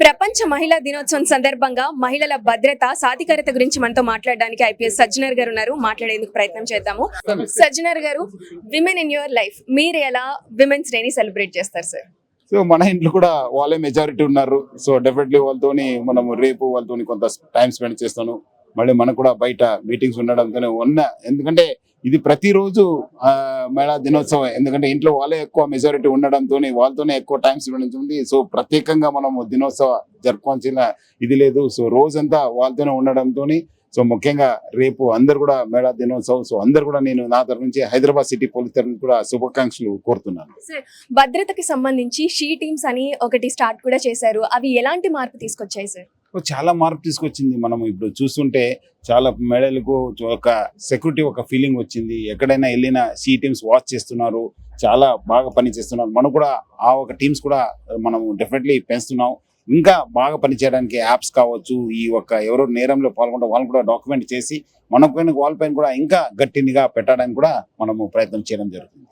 ప్రపంచ మహిళా దినోత్సవం సందర్భంగా మహిళల భద్రత సాధికారత గురించి మనతో మాట్లాడడానికి ఐపీఎస్ సజ్జనర్ గారు ఉన్నారు. మాట్లాడేందుకు ప్రయత్నం చేద్దాము. సజ్జనర్ గారు, విమెన్ ఇన్ యువర్ లైఫ్ మీరు ఎలా విమెన్స్ డేని సెలబ్రేట్ చేస్తారు సార్? సో మన ఇంట్లో కూడా వాళ్ళే మెజారిటీ ఉన్నారు. సో డెఫినెట్లీ వాళ్ళతోని మనము రేపు వాళ్ళతోని కొంత టైం స్పెండ్ చేస్తాను. మళ్ళీ మనకు కూడా బయట మీటింగ్స్ ఉండడంతోనే ఎందుకంటే ఇది ప్రతిరోజు మహిళా దినోత్సవం. ఎందుకంటే ఇంట్లో వాళ్ళే ఎక్కువ మెజారిటీ ఉండడంతో వాళ్ళతోనే ఎక్కువ టైం స్పెండ్ ఉంది. సో ప్రత్యేకంగా మనము దినోత్సవ జరుపుకోవాల్సిన ఇది లేదు. సో రోజంతా వాళ్ళతోనే ఉండడంతో సో ముఖ్యంగా రేపు అందరు కూడా మహిళా దినోత్సవం. సో అందరు కూడా నేను నా తరఫు నుంచి హైదరాబాద్ సిటీ పోలీస్ తరఫు కూడా శుభాకాంక్షలు కోరుతున్నాను. భద్రతకి సంబంధించి షీ టీమ్స్ అని ఒకటి స్టార్ట్ కూడా చేశారు. అవి ఎలాంటి మార్పు తీసుకొచ్చాయి సార్? చాలా మార్పు తీసుకొచ్చింది. మనం ఇప్పుడు చూస్తుంటే చాలా మహిళలకు ఒక సెక్యూరిటీ ఒక ఫీలింగ్ వచ్చింది. ఎక్కడైనా వెళ్ళినా సీ టీమ్స్ వాచ్ చేస్తున్నారు, చాలా బాగా పని చేస్తున్నారు. మనం కూడా ఆ ఒక టీమ్స్ కూడా మనం డెఫినెట్లీ పెంచుతున్నాం. ఇంకా బాగా పనిచేయడానికి యాప్స్ కావచ్చు, ఈ ఒక ఎవరో నేరంలో పాల్గొంటే వాళ్ళని కూడా డాక్యుమెంట్ చేసి మనపైన వాళ్ళపైన కూడా ఇంకా గట్టినిగా పెట్టడానికి కూడా మనము ప్రయత్నం చేయడం జరుగుతుంది.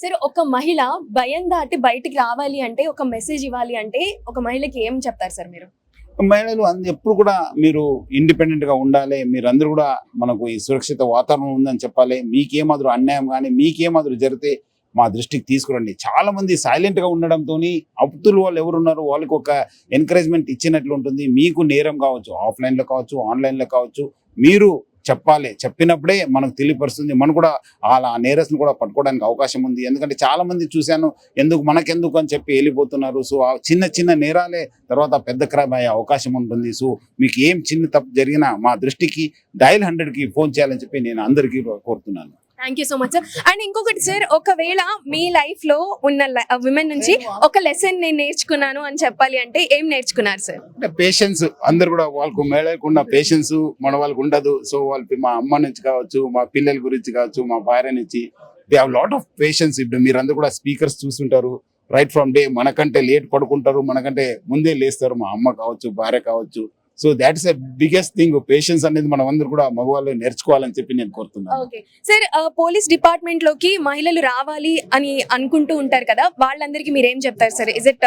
సరే, ఒక మహిళ భయం దాటి బయటికి రావాలి అంటే, ఒక మెసేజ్ ఇవ్వాలి అంటే ఒక మహిళకి ఏం చెప్తారు సార్ మీరు? మహిళలు ఎప్పుడు కూడా మీరు ఇండిపెండెంట్ గా ఉండాలి. మీరందరూ కూడా మనకు ఈ సురక్షిత వాతావరణం ఉందని చెప్పాలి. మీకేమాదిరి అన్యాయం కానీ మీకేమాదిరి జరిగితే మా దృష్టికి తీసుకురండి. చాలా మంది సైలెంట్ గా ఉండడంతో అప్తులు వాళ్ళు ఎవరున్నారు వాళ్ళకి ఒక ఎంకరేజ్మెంట్ ఇచ్చినట్లు ఉంటుంది. మీకు నేరం కావచ్చు, ఆఫ్లైన్ లో కావచ్చు, ఆన్లైన్ లో కావచ్చు, మీరు చెప్పాలి. చెప్పినప్పుడే మనకు తెలియపరుస్తుంది. మనం కూడా ఆ నేరస్ని కూడా పట్టుకోవడానికి అవకాశం ఉంది. ఎందుకంటే చాలా మంది చూశాను, మనకెందుకు అని చెప్పి వెళ్ళిపోతున్నారు. సో ఆ చిన్న చిన్న నేరాలే తర్వాత పెద్ద క్రైమ్ అయ్యే అవకాశం ఉంటుంది. సో మీకు ఏం చిన్న తప్పు జరిగినా మా దృష్టికి డయల్ 100కి ఫోన్ చేయాలని చెప్పి నేను అందరికీ కోరుతున్నాను. Thank you so much sir. And ఇంకొకటి సార్, ఒకవేళ మీ లైఫ్ లో ఉన్న విమెన్ నుంచి ఒక లెసన్ నేను నేర్చుకున్నాను అని చెప్పాలి అంటే ఏం నేర్చుకున్నారు సార్? అంటే పేషెన్స్. అందరు కూడా వాళ్ళకు మేళకు ఉన్న పేషెన్స్ మన వాళ్ళకు ఉండదు. సో వాళ్ళు మా అమ్మ నుంచి కావచ్చు, మా పిల్లల గురించి కావచ్చు, మా భార్య నుంచి they have lot of patience. ఇప్పుడు మీరందరూ కూడా స్పీకర్స్ చూస్తుంటారు. రైట్ ఫ్రమ్ డే మనకంటే లేట్ పడుకుంటారు, మనకంటే ముందే లేస్తారు. మా అమ్మ కావచ్చు, భార్య కావచ్చు. So that is the biggest thing. Patience అనేది మనం అందరూ కూడా మగవాళ్ళు నేర్చుకోవాలని చెప్పి నేను కోరుతున్నాను. ఓకే సార్, పోలీస్ డిపార్ట్మెంట్ లోకి మహిళలు రావాలి అని అనుకుంటూ ఉంటారు కదా, వాళ్ళందరికీ మీరు ఏం చెప్తారు సార్? ఇస్ ఇట్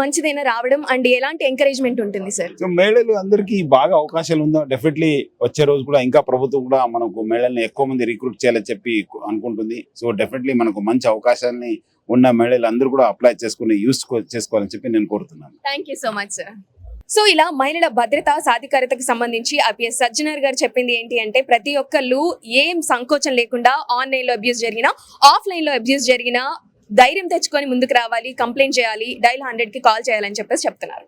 మంచిదైనా రావడం అండ్ ఎలాంటి ఎంకరేజ్మెంట్ ఉంటుంది సార్? సో మహిళలు అందరికీ బాగా అవకాశాలు ఉందా? డెఫినెట్లీ వచ్చే రోజు కూడా ఇంకా ప్రభుత్వం కూడా మనకు మహిళల్ని ఎక్కువ మంది రిక్రూట్ చేయాలని చెప్పి అనుకుంటుంది. సో డెఫినెట్లీ మనకు మంచి అవకాశాలని ఉన్న మహిళలు అందరూ కూడా అప్లై చేసుకుని యూస్ చేసుకోవాలని చెప్పి నేను కోరుతున్నాను. Thank you so much sir. So ఇలా మహిళల భద్రత సాధికారతకు సంబంధించి ఐపీఎస్ సజ్జనర్ గారు చెప్పింది ఏంటి అంటే, ప్రతి ఒక్కళ్ళు ఏం సంకోచం లేకుండా ఆన్లైన్ లో అబ్యూస్ జరిగినా, ఆఫ్లైన్ లో అబ్యూస్ జరిగినా ధైర్యం తెచ్చుకొని ముందుకు రావాలి, కంప్లైంట్ చేయాలి, డయల్ 100కి కాల్ చేయాలని చెప్పేసి చెప్తున్నారు.